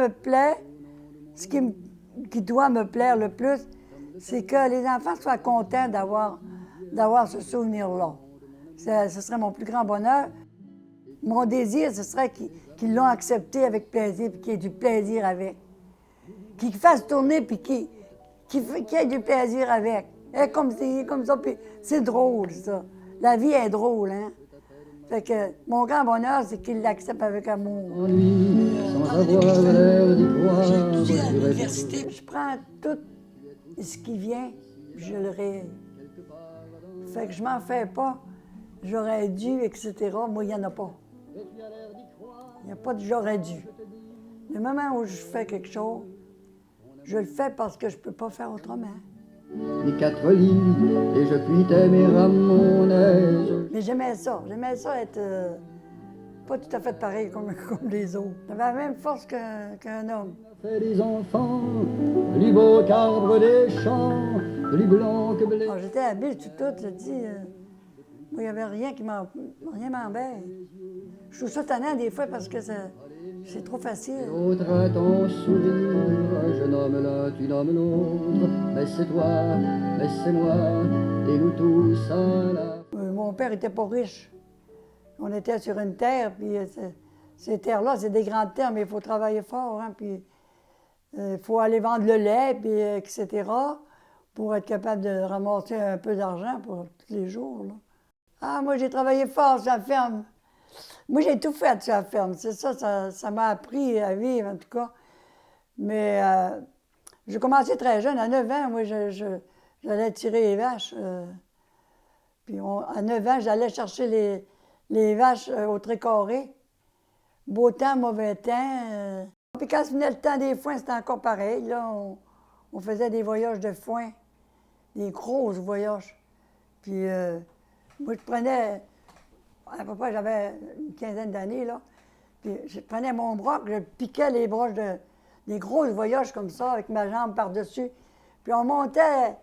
me plaît, qui doit me plaire le plus, c'est que les enfants soient contents d'avoir ce souvenir-là. Ce serait mon plus grand bonheur. Mon désir, ce serait qu'ils l'ont accepté avec plaisir, puis qu'il y ait du plaisir avec. Qu'ils fassent tourner, puis qu'il y ait du plaisir avec. Et comme ça, puis c'est drôle, ça. La vie est drôle, hein? Fait que mon grand bonheur, c'est qu'ils l'acceptent avec amour. Sans avoir l'air d'y croire. J'ai étudié à l'université. Je prends tout ce qui vient, je le rêve. Fait que je m'en fais pas. J'aurais dû, etc. Moi, il n'y en a pas. Il n'y a pas de j'aurais dû. Le moment où je fais quelque chose, je le fais parce que je ne peux pas faire autrement. Les 4 lits, et je puis t'aimer à mon aise. Mais j'aimais ça être pas tout à fait pareil comme les autres. J'avais la même force qu'un homme. Fait des enfants, plus beau qu'arbre des champs, plus blanc que blé. Quand j'étais habile tout, je dis, moi, il n'y avait rien rien m'embête. Je trouve ça tannant des fois parce que c'est trop facile. L'autre à ton sourire, je nomme l'un, tu nommes l'autre. Mais c'est toi, mais c'est moi, et nous tous à la... Mon père était pas riche. On était sur une terre, puis ces terres-là, c'est des grandes terres, mais il faut travailler fort, hein, puis il faut aller vendre le lait, puis etc., pour être capable de ramasser un peu d'argent pour tous les jours, là. Ah, moi, j'ai travaillé fort sur la ferme. Moi, j'ai tout fait sur la ferme. C'est ça m'a appris à vivre, en tout cas. Mais j'ai commencé très jeune, à 9 ans, moi, j'allais tirer les vaches. Puis à 9 ans, j'allais chercher les vaches au Trécarré. Beau temps, mauvais temps. Puis quand ce venait le temps des foins, c'était encore pareil. Là, on faisait des voyages de foin, des gros voyages. Puis moi, je prenais, à peu près, j'avais une quinzaine d'années, là. Puis je prenais mon broc, je piquais les broches des grosses voyages comme ça, avec ma jambe par-dessus. Puis on montait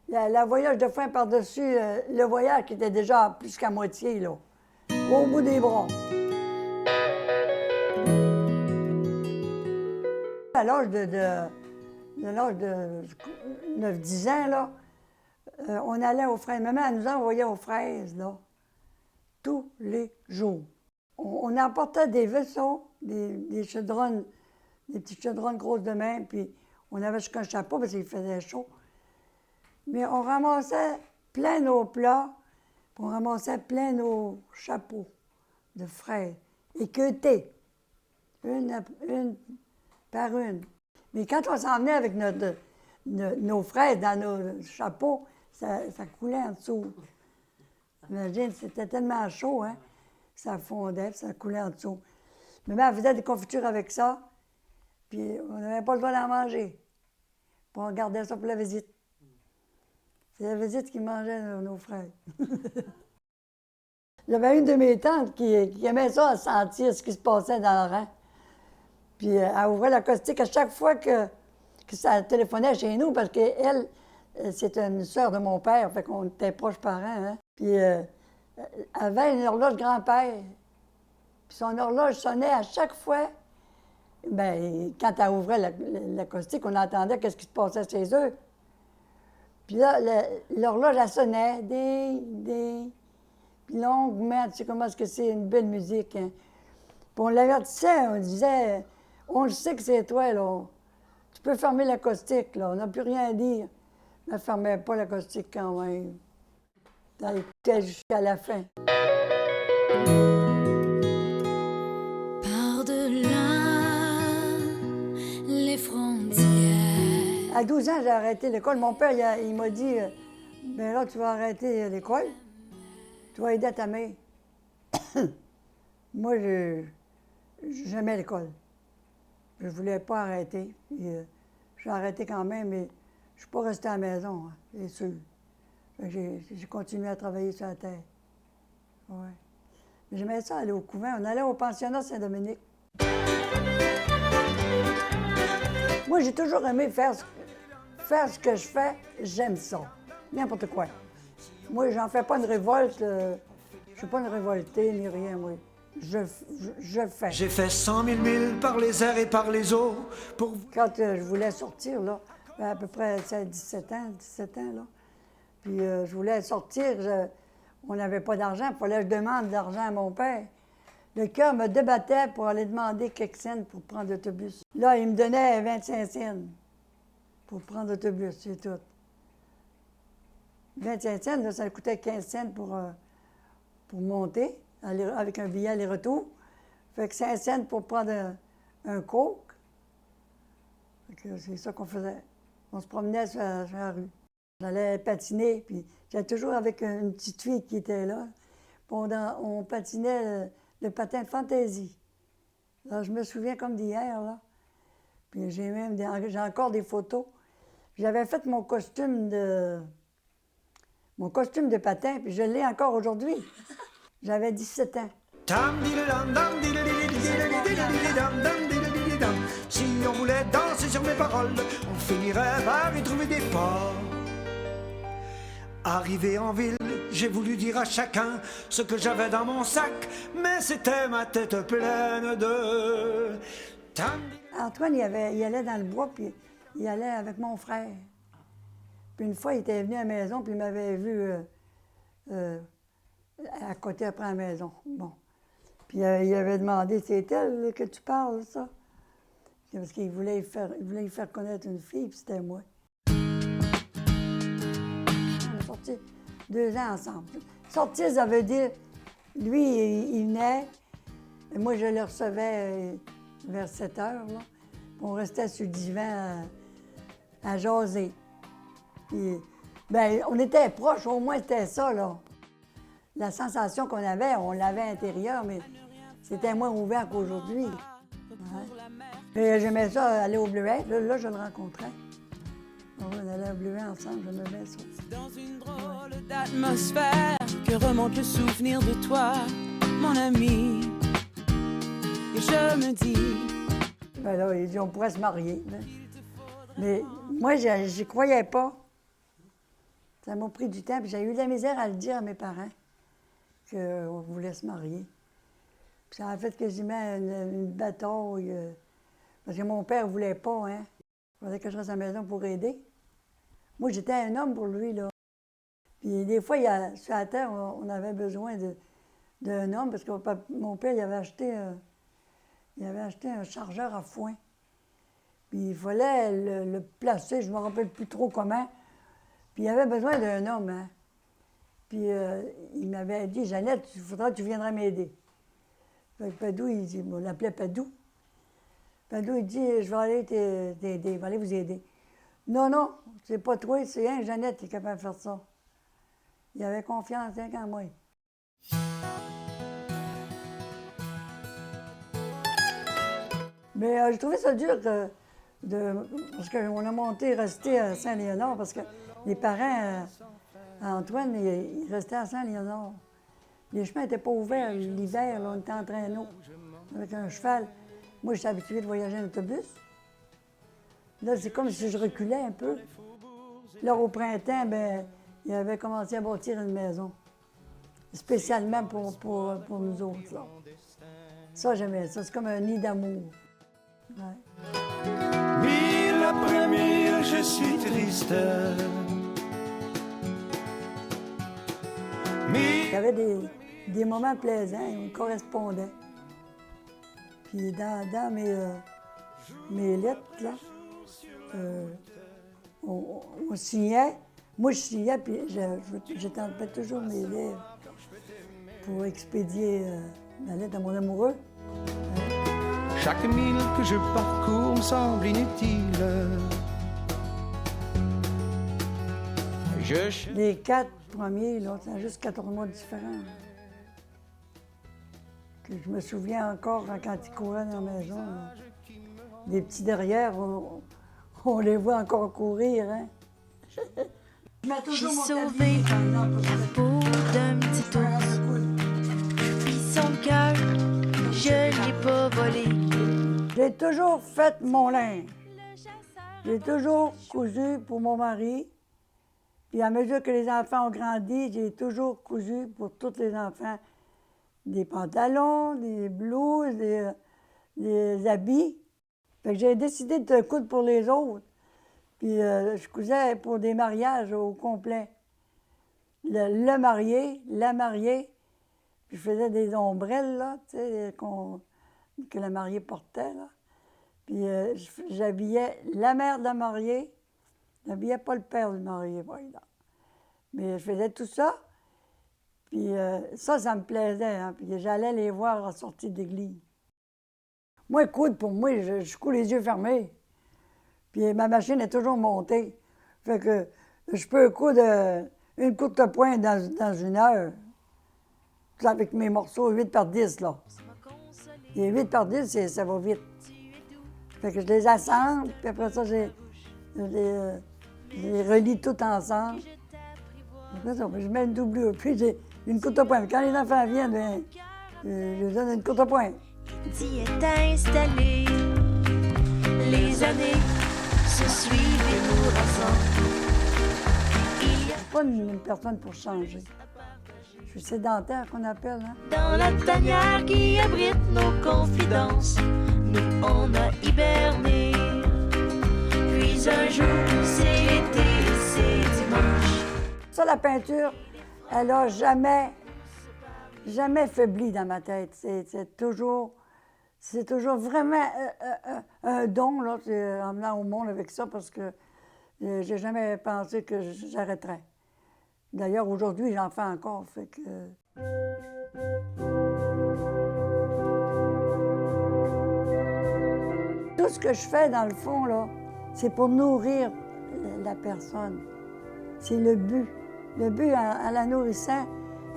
la voyage de foin par-dessus le voyage qui était déjà plus qu'à moitié, là, au bout des bras. À l'âge de 9-10 ans, là, on allait aux fraises. Maman, elle nous envoyait aux fraises, là, tous les jours. On emportait des vaisseaux, des chaudronnes, des petites chaudronnes grosses de même, puis on avait jusqu'un chapeau parce qu'il faisait chaud. Mais on ramassait plein nos plats, puis on ramassait plein nos chapeaux de fraises, équeutés, une par une. Mais quand on s'en venait avec nos fraises dans nos chapeaux, ça coulait en dessous. Imagine, c'était tellement chaud, hein, que ça fondait, puis ça coulait en dessous. Maman, elle faisait des confitures avec ça, puis on n'avait pas le droit d'en manger. Puis on gardait ça pour la visite. C'est la visite qui mangeait nos fraises. J'avais une de mes tantes qui aimait ça, à sentir ce qui se passait dans le rang. Puis elle ouvrait la caustique à chaque fois que ça téléphonait chez nous, parce qu'elle, c'était une sœur de mon père, fait qu'on était proches parents, hein. Puis elle avait une horloge grand-père. Puis son horloge sonnait à chaque fois. Bien, quand elle ouvrait la caustique, on entendait qu'est-ce qui se passait chez eux. Puis là, l'horloge, elle sonnait, puis longuement, tu sais comment est-ce que c'est une belle musique, hein. Puis on l'avertissait, on disait, on le sait que c'est toi, là. Tu peux fermer la caustique, là, on n'a plus rien à dire. Elle ne fermait pas la caustique quand même. Elle écoutait jusqu'à la fin. Par-delà les frontières. À 12 ans, j'ai arrêté l'école. Mon père, il m'a dit, bien là, tu vas arrêter l'école. Tu vas aider à ta mère. Moi, j'aimais l'école. Je ne voulais pas arrêter. J'ai arrêté quand même, mais je ne suis pas restée à la maison, hein, c'est sûr. J'ai continué à travailler sur la terre. Ouais. J'aimais ça aller au couvent. On allait au pensionnat Saint-Dominique. Moi, j'ai toujours aimé faire ce que je fais. J'aime ça. N'importe quoi. Moi, j'en fais pas une révolte. Je ne suis pas une révoltée ni rien, moi. je fais. J'ai fait 100 000 milles par les airs et par les eaux pour... Quand je voulais sortir, là, à peu près 17 ans, là, puis je voulais sortir, on n'avait pas d'argent, il fallait que je demande de l'argent à mon père. Le cœur me débattait pour aller demander quelques cents pour prendre l'autobus. Là, il me donnait 25 cents pour prendre l'autobus, c'est tout. 25 cents, là, ça coûtait 15 cents pour monter, avec un billet aller-retour. Fait que 5 cents pour prendre un coke. C'est ça qu'on faisait. On se promenait sur la rue. J'allais patiner, puis j'étais toujours avec une petite fille qui était là. Puis on patinait le patin de fantaisie. Là, je me souviens comme d'hier, là. Puis j'ai encore des photos. J'avais fait mon costume de patin, puis je l'ai encore aujourd'hui. J'avais 17 ans. Si on voulait danser sur mes paroles, on finirait par y trouver des pas. Arrivé en ville, j'ai voulu dire à chacun ce que j'avais dans mon sac, mais c'était ma tête pleine de... Antoine, il allait dans le bois, puis il allait avec mon frère. Puis une fois, il était venu à la maison, puis il m'avait vu à côté après la maison. Bon. Puis il avait demandé, c'est elle que tu parles, ça? Parce qu'il voulait y faire connaître une fille, puis c'était moi. On est sortis 2 ans ensemble. Sortir, ça veut dire, lui, il venait, et moi, je le recevais vers 7 heures, là. On restait sur le divan à jaser. Puis, bien, on était proches, au moins c'était ça, là. La sensation qu'on avait, on l'avait intérieure, mais c'était moins ouvert qu'aujourd'hui. Ouais. Et j'aimais ça, aller au Bleuet. Là, je le rencontrais. On allait au Bleuet ensemble, j'aimais ça. Dans une drôle d'atmosphère que remonte le souvenir de toi, mon ami. Et je me dis... Ben là, il dit, on pourrait se marier. Là. Mais moi, j'y croyais pas. Ça m'a pris du temps, puis j'ai eu de la misère à le dire à mes parents qu'on voulait se marier. Puis ça a fait que j'y mets une bataille, parce que mon père ne voulait pas, hein. Il fallait que je reste à la maison pour aider. Moi, j'étais un homme pour lui, là. Puis des fois, sur la terre, on avait besoin d'un homme, parce que mon père, il avait acheté un chargeur à foin. Puis il fallait le placer, je ne me rappelle plus trop comment. Puis il avait besoin d'un homme, hein. Puis il m'avait dit, Jeannette, il faudra que tu viendrais m'aider. Fait que Padou, on l'appelait Padou. Padou, il dit, je vais aller t'aider, je vais aller vous aider. Non, non, c'est pas toi, c'est un Jeannette qui est capable de faire ça. Il avait confiance en moi. Mais je trouvais ça dur parce qu'on a monté, resté à Saint-Léonard, parce que les parents, Antoine, ils restaient à Saint-Léonard. Les chemins n'étaient pas ouverts l'hiver, là, on était en traîneau avec un cheval. Moi, j'étais habituée de voyager en autobus. Là, c'est comme si je reculais un peu. Là, au printemps, ben, il avait commencé à bâtir une maison, spécialement pour nous autres. Là. Ça, j'aimais ça. C'est comme un nid d'amour. Ouais. Mille après mille, je suis triste. Il y avait des moments plaisants, on correspondait. Puis dans mes lettres, là, on signait. Moi, je signais, puis j'étendais toujours mes livres pour expédier la lettre à mon amoureux. Chaque mille que je parcours me semble inutile. Les 4 premiers, là, c'est juste 14 mois différents. Que je me souviens encore quand ils couraient dans la maison. Là. Les petits derrière, on les voit encore courir. Hein? J'ai sauvé la peau d'un petit ours. Puis son cœur, je l'ai pas volé. J'ai toujours fait mon linge. J'ai toujours cousu pour mon mari. Puis à mesure que les enfants ont grandi, j'ai toujours cousu pour tous les enfants des pantalons, des blouses, des habits. Fait que j'ai décidé de coudre pour les autres. Puis je cousais pour des mariages au complet. Le marié, la mariée. Puis je faisais des ombrelles, là, tu sais, que la mariée portait, là. Puis j'habillais la mère de la mariée. Je n'habillais pas le père du marié, par exemple. Mais je faisais tout ça. Puis ça me plaisait, hein. Puis j'allais les voir à la sortie d'église. Moi, coudre, pour moi, je couds les yeux fermés. Puis ma machine est toujours montée. Fait que je peux coudre une courte pointe dans une heure. Tout avec mes morceaux 8 par 10, là. Et 8 par 10, ça va vite. Fait que je les assemble, puis après ça, je les relie tout ensemble. Après ça, je mets une doublure, puis j'ai une courte pointe. Quand les enfants viennent, bien, je leur donne une courte pointe. T'y est installé. Les années se suivent et nous rassemblent. Il y a Je suis pas une personne pour changer. Je suis sédentaire, qu'on appelle, hein. dans la tanière qui abrite nos confidences, nous on a hiberné. Puis un jour, c'est l'été, c'est dimanche. Ça, la peinture, elle a jamais faibli dans ma tête. C'est toujours vraiment un don, là, en venant au monde avec ça, parce que j'ai jamais pensé que j'arrêterais. D'ailleurs, aujourd'hui, j'en fais encore, fait que... Tout ce que je fais, dans le fond, là, c'est pour nourrir la personne. C'est le but. Le but, en la nourrissant,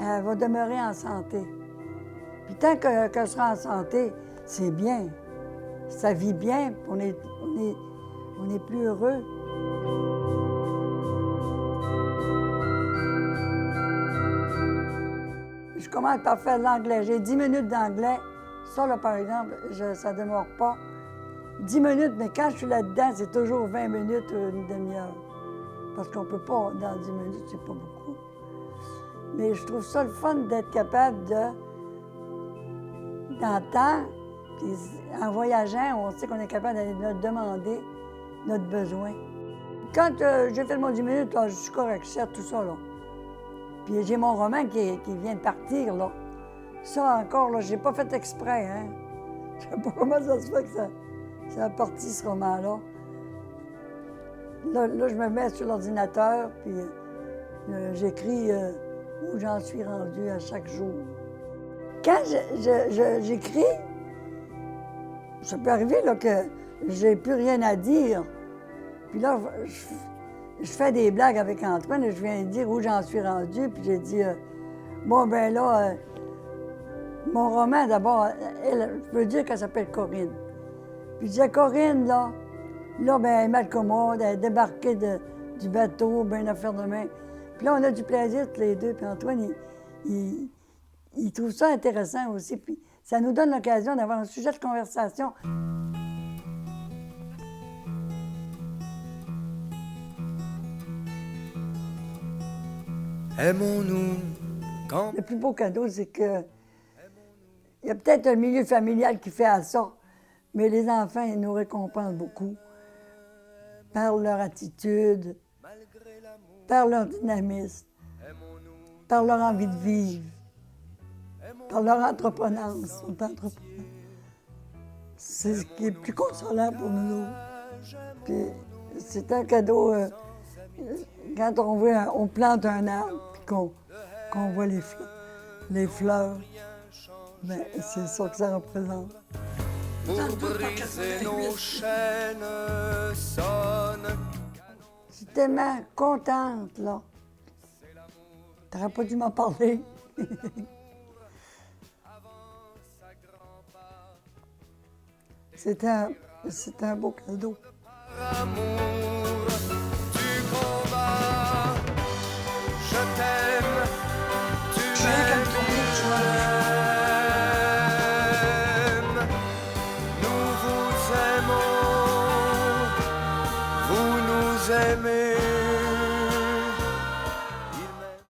elle va demeurer en santé. Puis tant qu'elle sera en santé, c'est bien. Ça vit bien, on est plus heureux. Je commence par faire de l'anglais. J'ai 10 minutes d'anglais. Ça, là, par exemple, ça ne demeure pas. 10 minutes, mais quand je suis là-dedans, c'est toujours 20 minutes, une demi-heure. Parce qu'on ne peut pas, dans 10 minutes, c'est pas beaucoup. Mais je trouve ça le fun d'être capable d'entendre. Puis en voyageant, on sait qu'on est capable d'aller nous demander notre besoin. Quand j'ai fait mon 10 minutes, là, je suis correct, je sers tout ça, là. Puis j'ai mon roman qui vient de partir, là. Ça encore, là, j'ai pas fait exprès, hein. Je sais pas comment ça se fait que ça a parti, ce roman-là. Là, je me mets sur l'ordinateur, puis j'écris où j'en suis rendu à chaque jour. Quand j'écris, ça peut arriver là, que j'ai plus rien à dire. Puis là, je fais des blagues avec Antoine et je viens dire où j'en suis rendu. Puis j'ai dit, bon, ben là, mon roman, d'abord, je peux dire qu'elle s'appelle Corinne. Puis je disais, Corinne, là, ben, elle est mal commode, elle est débarquée du bateau, ben une affaire de main. Puis là, on a du plaisir tous les deux. Puis Antoine, il trouve ça intéressant aussi. Puis ça nous donne l'occasion d'avoir un sujet de conversation. Aimons-nous quand... Le plus beau cadeau, c'est que il y a peut-être un milieu familial qui fait à ça, mais les enfants, ils nous récompensent beaucoup par leur attitude, par leur dynamisme, par leur envie de vivre, par leur entreprenance. C'est ce qui est plus consolant pour nous. Puis c'est un cadeau, quand on plante un arbre et qu'on voit les fleurs, ben, c'est ça que ça représente. Pour briser nos chaînes sonne. Je suis tellement contente, là. T'aurais pas dû m'en parler. C'est un beau cadeau. Amour.